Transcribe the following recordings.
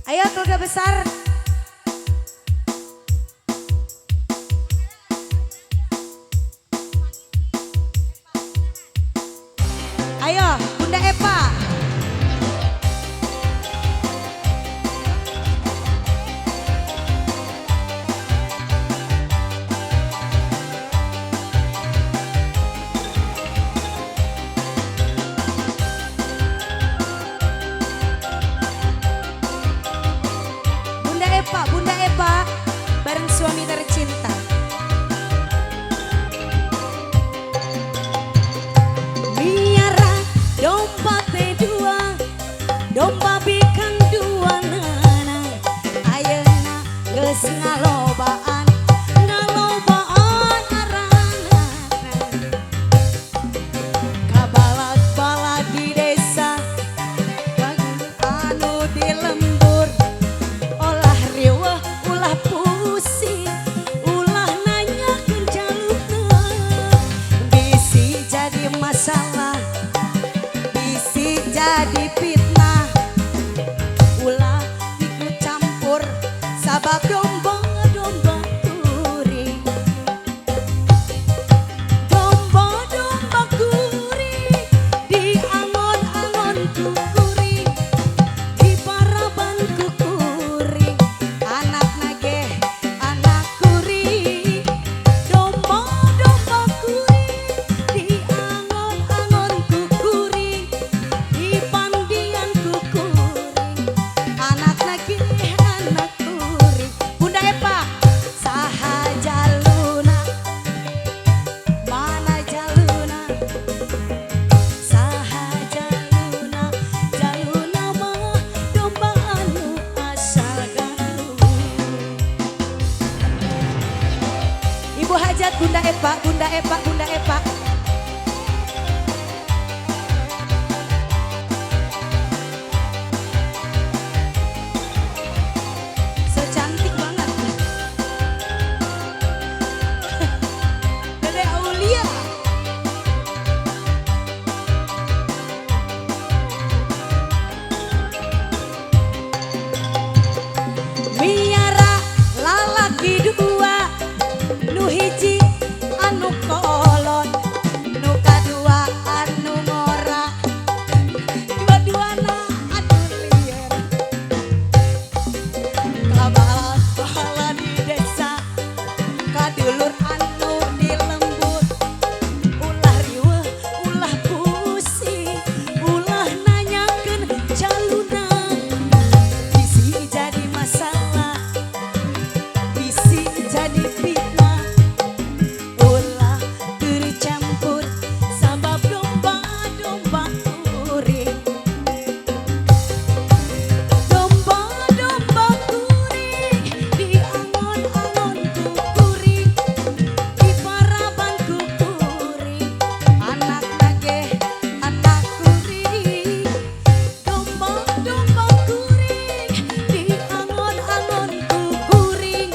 Ayo keluarga besar. Ayo Bunda Epa. Bunda Epa bareng suami tercinta. Miara domba T2, domba bikang dua nana, ayeuna geus ngalobaan, ngalobaan arana. Kabalak-balak di desa, anu di lembur. Ulah pusing, ulah nanya kerjaluna, bisi jadi masalah, bisi jadi fitnah, ulah ikut campur sabab domba-domba kuring, domba-domba kuring di angon-angon kuring, di paraban kuring. Anak nage, anak kuring, domba-domba kuring, di angon-angon kuring, di pandian kuring. Anak nage, anak kuring. Bunda Epa, saha jaluna, mana jaluna, saha jaluna, jaluna mah domba anu asal galuh. Ibu hajat Bunda Epa, Bunda Epa, Bunda Epa. So cantik banget. Dede Aulia. Miara lalaki dua, nu hiji anu kolot, nu kadua anu ngora, dua-duana anu liar. Kabalak-balak di desa, kadulur anu di lembur, ulah riweuh, ulah pusing, ulah nanyakeun jaluna, bisi jadi masalah, bisi jadi fitnah, ulah teu campur sabab domba-domba kuring, domba-domba kuring di angon-angon kuring, di paraban kuring. Anak nage, anak kuring, domba-domba kuring di angon-angon kuring,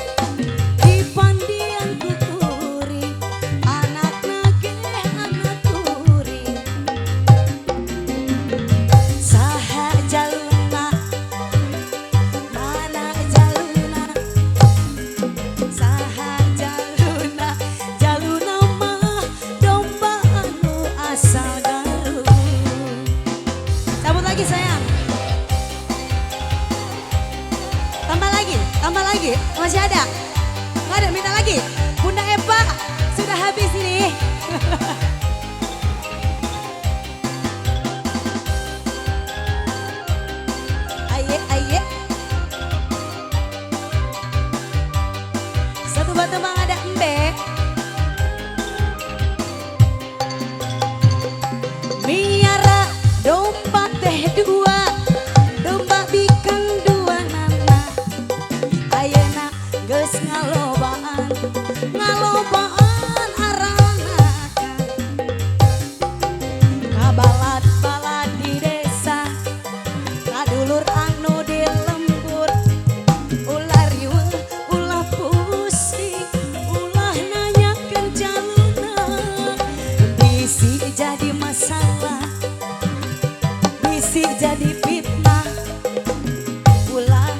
di pandian kuring. Anak nage, anak kuring. Saha jaluna, mana jaluna, saha jaluna, jaluna mah domba anu asal galuh. Cabut lagi sayang. Tambah lagi, masih ada? Nggak ada, minta lagi. Bunda Epa, sudah habis ini. Aye, aye. Satu batu bang ada embek. Miara domba T2, domba bikang dua nana, ayeuna geus ngalobaan, ngalobaan arana. Kabalat-balat di desa, kadulur anu di lembur, ulah riweuh, ulah pusing, ulah nanyakeun jaluna, bisi jadi masalah, bisi jadi fitnah, ulah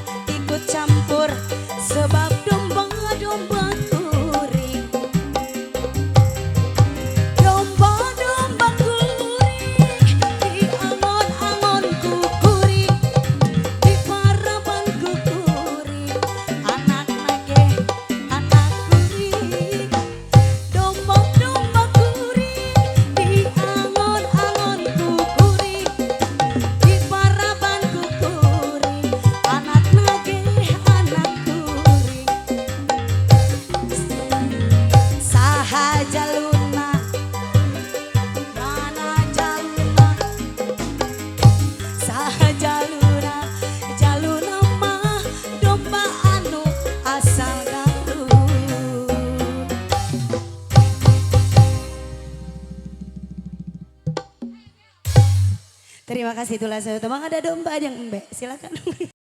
Terima kasih Tula Teman ada domba yang embe. Silakan.